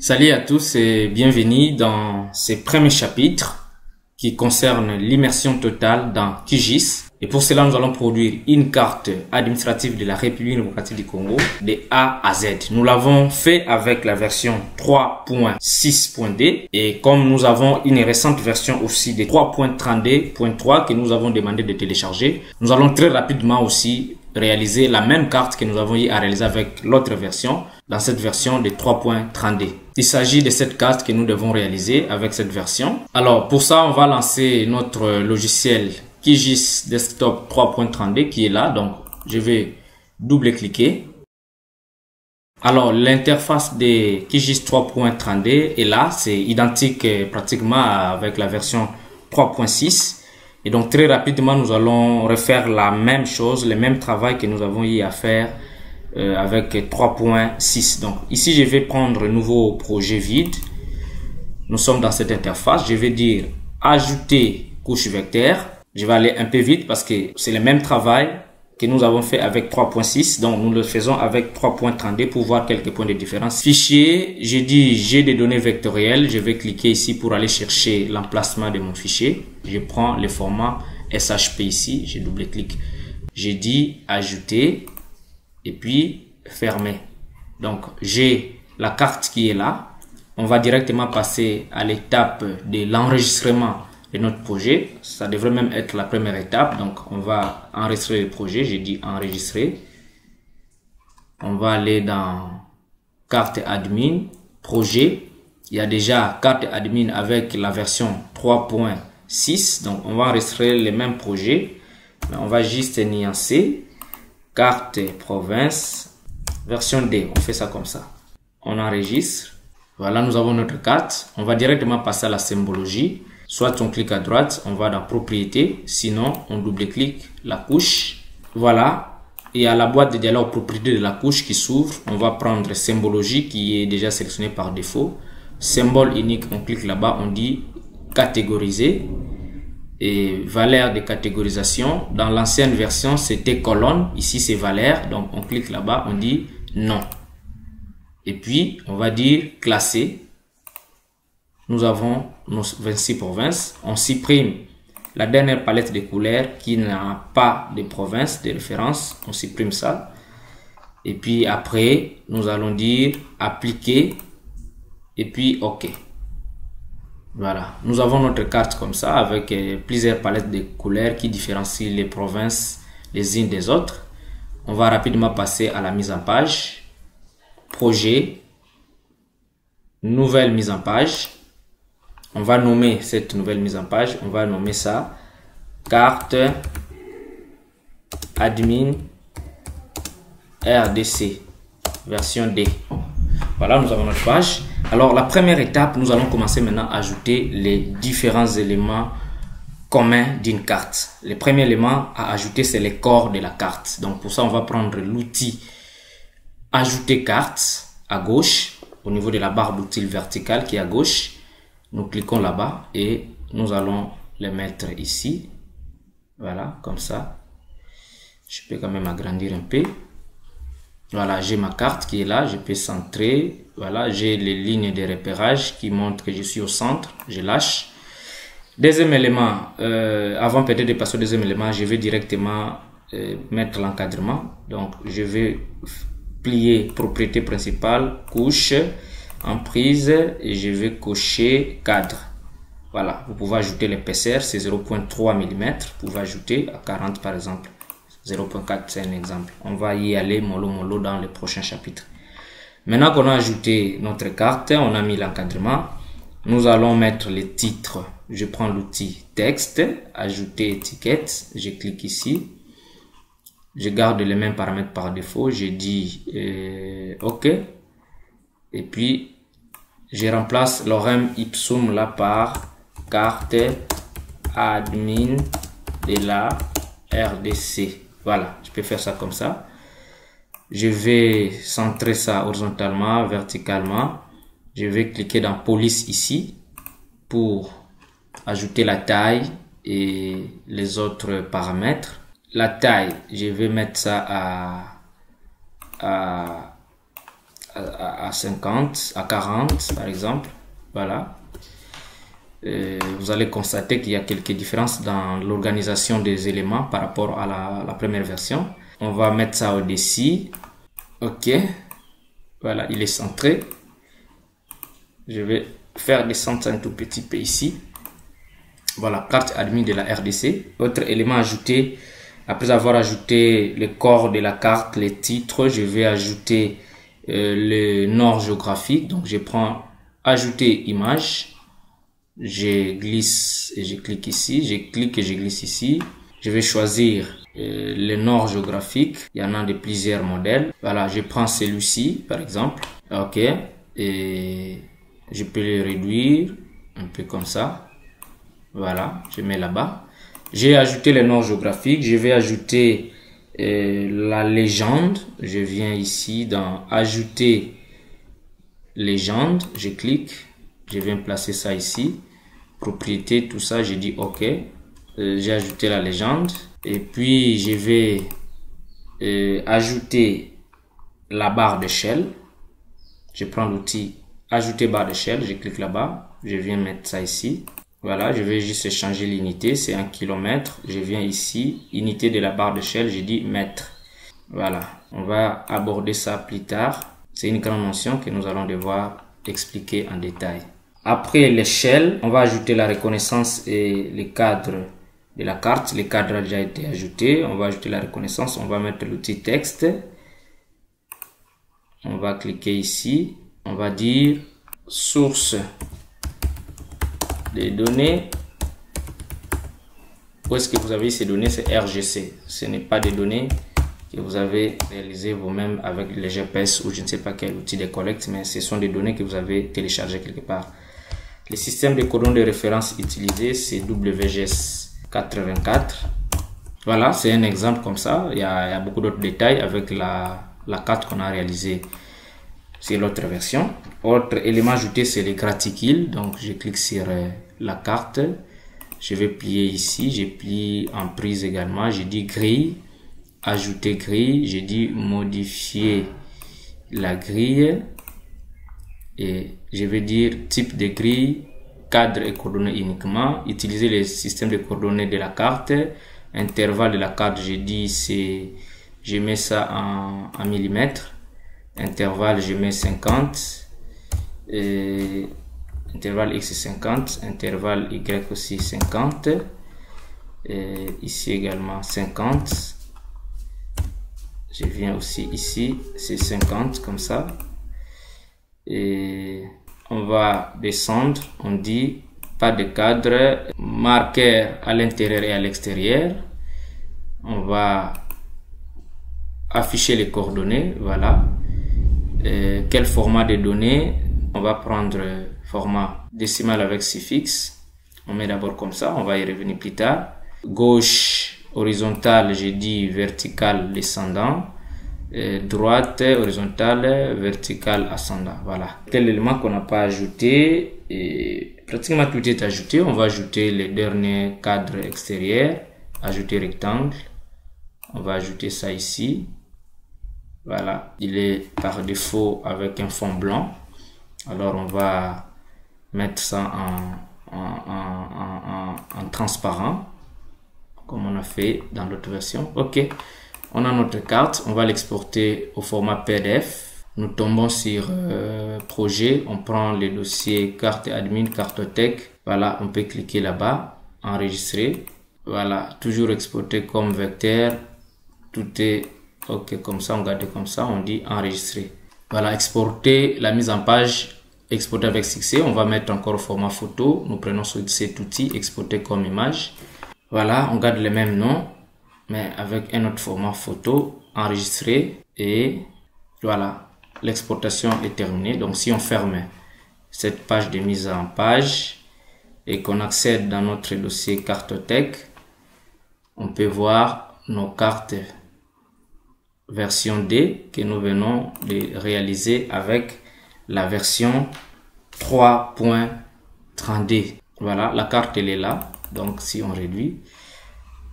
Salut à tous et bienvenue dans ce premier chapitre qui concerne l'immersion totale dans QGIS. Et pour cela, nous allons produire une carte administrative de la République démocratique du Congo de A à Z. Nous l'avons fait avec la version 3.6.d et comme nous avons une récente version aussi de 3.30d.3 que nous avons demandé de télécharger, nous allons très rapidement aussi réaliser la même carte que nous avons eu à réaliser avec l'autre version, dans cette version de 3.30d. Il s'agit de cette carte que nous devons réaliser avec cette version. Alors pour ça, on va lancer notre logiciel QGIS Desktop 3.30d qui est là. Donc je vais double-cliquer. Alors l'interface de QGIS 3.30d est là. C'est identique pratiquement avec la version 3.6. Et donc très rapidement, nous allons refaire la même chose, le même travail que nous avons eu à faire avec 3.6. Donc ici, je vais prendre un nouveau projet vide. Nous sommes dans cette interface. Je vais dire ajouter couche vecteur. Je vais aller un peu vite parce que c'est le même travail que nous avons fait avec 3.6. Donc nous le faisons avec 3.30d pour voir quelques points de différence. Fichier, j'ai dit j'ai des données vectorielles. Je vais cliquer ici pour aller chercher l'emplacement de mon fichier. Je prends le format SHP ici. Je double-clique. J'ai dit ajouter et puis fermer. Donc j'ai la carte qui est là. On va directement passer à l'étape de l'enregistrement de notre projet. Ça devrait même être la première étape. Donc on va enregistrer le projet. J'ai dit enregistrer. On va aller dans carte admin, projet. Il y a déjà carte admin avec la version 3.6. Donc on va enregistrer les mêmes projets. Mais on va juste nuancer. Carte province, version D. On fait ça comme ça. On enregistre. Voilà, nous avons notre carte. On va directement passer à la symbologie. Soit on clique à droite, on va dans propriétés. Sinon, on double-clique la couche. Voilà. Et à la boîte de dialogue propriété de la couche qui s'ouvre, on va prendre symbologie qui est déjà sélectionnée par défaut. Symbole unique, on clique là-bas, on dit catégoriser. Et valeur de catégorisation, dans l'ancienne version, c'était colonne. Ici, c'est valeur. Donc, on clique là-bas, on dit non. Et puis, on va dire classer. Nous avons nos 26 provinces. On supprime la dernière palette de couleurs qui n'a pas de province de référence. On supprime ça. Et puis après, nous allons dire appliquer. Et puis OK. Voilà. Nous avons notre carte comme ça avec plusieurs palettes de couleurs qui différencient les provinces les unes des autres. On va rapidement passer à la mise en page. Projet. Nouvelle mise en page. On va nommer cette nouvelle mise en page. On va nommer ça carte admin RDC version D. Voilà, nous avons notre page. Alors, la première étape, nous allons commencer maintenant à ajouter les différents éléments communs d'une carte. Le premier élément à ajouter, c'est les corps de la carte. Donc, pour ça, on va prendre l'outil ajouter carte à gauche, au niveau de la barre d'outils verticale qui est à gauche. Nous cliquons là-bas et nous allons les mettre ici. Voilà, comme ça. Je peux quand même agrandir un peu. Voilà, j'ai ma carte qui est là. Je peux centrer. Voilà, j'ai les lignes de repérage qui montrent que je suis au centre. Je lâche. Deuxième élément, avant peut-être de passer au deuxième élément, je vais directement mettre l'encadrement. Donc, je vais plier propriété principale, couche, emprise et je vais cocher cadre. Voilà, vous pouvez ajouter l'épaisseur, c'est 0.3 mm. Vous pouvez ajouter à 40 par exemple. 0.4 c'est un exemple. On va y aller mollo dans le prochain chapitre. Maintenant qu'on a ajouté notre carte, on a mis l'encadrement. Nous allons mettre les titres. Je prends l'outil texte, ajouter étiquette. Je clique ici. Je garde les mêmes paramètres par défaut. Je dis OK. Et puis, je remplace lorem ipsum là par carte admin de la RDC. Voilà, je peux faire ça comme ça. Je vais centrer ça horizontalement, verticalement. Je vais cliquer dans police ici pour ajouter la taille et les autres paramètres. La taille, je vais mettre ça à à 50, à 40 par exemple. Voilà. Vous allez constater qu'il y a quelques différences dans l'organisation des éléments par rapport à la première version. On va mettre ça au-dessus. Ok. Voilà, il est centré. Je vais faire descendre un tout petit peu ici. Voilà, carte admin de la RDC. Autre élément ajouté, après avoir ajouté le corps de la carte, les titres, je vais ajouter le nord géographique. Donc je prends ajouter image, je glisse et je clique ici, je clique et je glisse ici. Je vais choisir le nord géographique, il y en a de plusieurs modèles. Voilà, je prends celui-ci par exemple. Ok, et je peux le réduire un peu comme ça. Voilà, je mets là-bas. J'ai ajouté le nord géographique. Je vais ajouter la légende. Je viens ici dans ajouter légende. Je clique. Je viens placer ça ici. Propriété, tout ça. Je dis OK. J'ai ajouté la légende. Et puis, je vais ajouter la barre d'échelle. Je prends l'outil ajouter barre d'échelle. Je clique là-bas. Je viens mettre ça ici. Voilà, je vais juste changer l'unité, c'est 1 km. Je viens ici, unité de la barre d'échelle, je dis mètre. Voilà, on va aborder ça plus tard. C'est une grande notion que nous allons devoir expliquer en détail. Après l'échelle, on va ajouter la reconnaissance et les cadres de la carte. Les cadres ont déjà été ajoutés. On va ajouter la reconnaissance, on va mettre l'outil texte. On va cliquer ici. On va dire source des données. Où est-ce que vous avez ces données? C'est RGC. Ce n'est pas des données que vous avez réalisées vous-même avec le GPS ou je ne sais pas quel outil de collecte, mais ce sont des données que vous avez téléchargées quelque part. Le système de coordonnées de référence utilisé, c'est WGS 84. Voilà, c'est un exemple comme ça. Il y a beaucoup d'autres détails avec la carte qu'on a réalisée. C'est l'autre version. Autre élément ajouté, c'est les graticules. Donc, je clique sur la carte. Je vais plier ici. Je plie en prise également. Je dis grille. Ajouter grille. Je dis modifier la grille. Et je vais dire type de grille, cadre et coordonnées uniquement. Utiliser le système de coordonnées de la carte. Intervalle de la carte, je dis je mets ça en millimètres. Intervalle, je mets 50. Et intervalle X 50. Intervalle Y aussi 50. Et ici également 50. Je viens aussi ici, c'est 50 comme ça. Et on va descendre, on dit pas de cadre, marqueur à l'intérieur et à l'extérieur. On va afficher les coordonnées, voilà. Quel format de données? On va prendre format décimal avec suffixe. On met d'abord comme ça, on va y revenir plus tard. Gauche, horizontale, j'ai dit vertical, descendant. Droite, horizontale, verticale, ascendant. Voilà. Tel élément qu'on n'a pas ajouté. Et pratiquement tout est ajouté. On va ajouter les derniers cadres extérieurs. Ajouter rectangle. On va ajouter ça ici. Voilà. Il est par défaut avec un fond blanc. Alors on va mettre ça en transparent. Comme on a fait dans l'autre version. OK. On a notre carte. On va l'exporter au format PDF. Nous tombons sur projet. On prend le dossier carte admin, cartothèque. Voilà. On peut cliquer là-bas. Enregistrer. Voilà. Toujours exporter comme vecteur. Tout est OK comme ça. On garde comme ça. On dit enregistrer. Voilà. Exporter la mise en page. Exporter avec succès. On va mettre encore au format photo. Nous prenons cet outil. Exporter comme image. Voilà, on garde le même nom, mais avec un autre format photo, enregistré, et voilà, l'exportation est terminée. Donc si on ferme cette page de mise en page et qu'on accède dans notre dossier cartothèque, on peut voir nos cartes version D que nous venons de réaliser avec la version 3.30D. Voilà, la carte elle est là. Donc, si on réduit.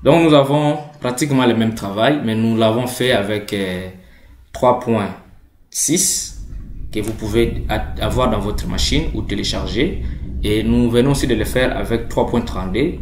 Donc, nous avons pratiquement le même travail, mais nous l'avons fait avec 3.6. que vous pouvez avoir dans votre machine ou télécharger. Et nous venons aussi de le faire avec 3.30D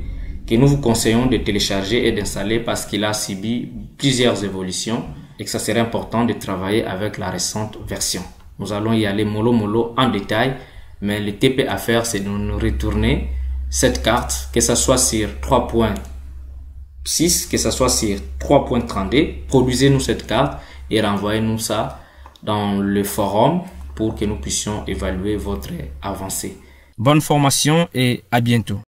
que nous vous conseillons de télécharger et d'installer parce qu'il a subi plusieurs évolutions et que ça serait important de travailler avec la récente version. Nous allons y aller mollo en détail, mais le TP à faire, c'est de nous retourner cette carte, que ce soit sur 3.6, que ce soit sur 3.30D. Produisez-nous cette carte et renvoyez-nous ça dans le forum pour que nous puissions évaluer votre avancée. Bonne formation et à bientôt.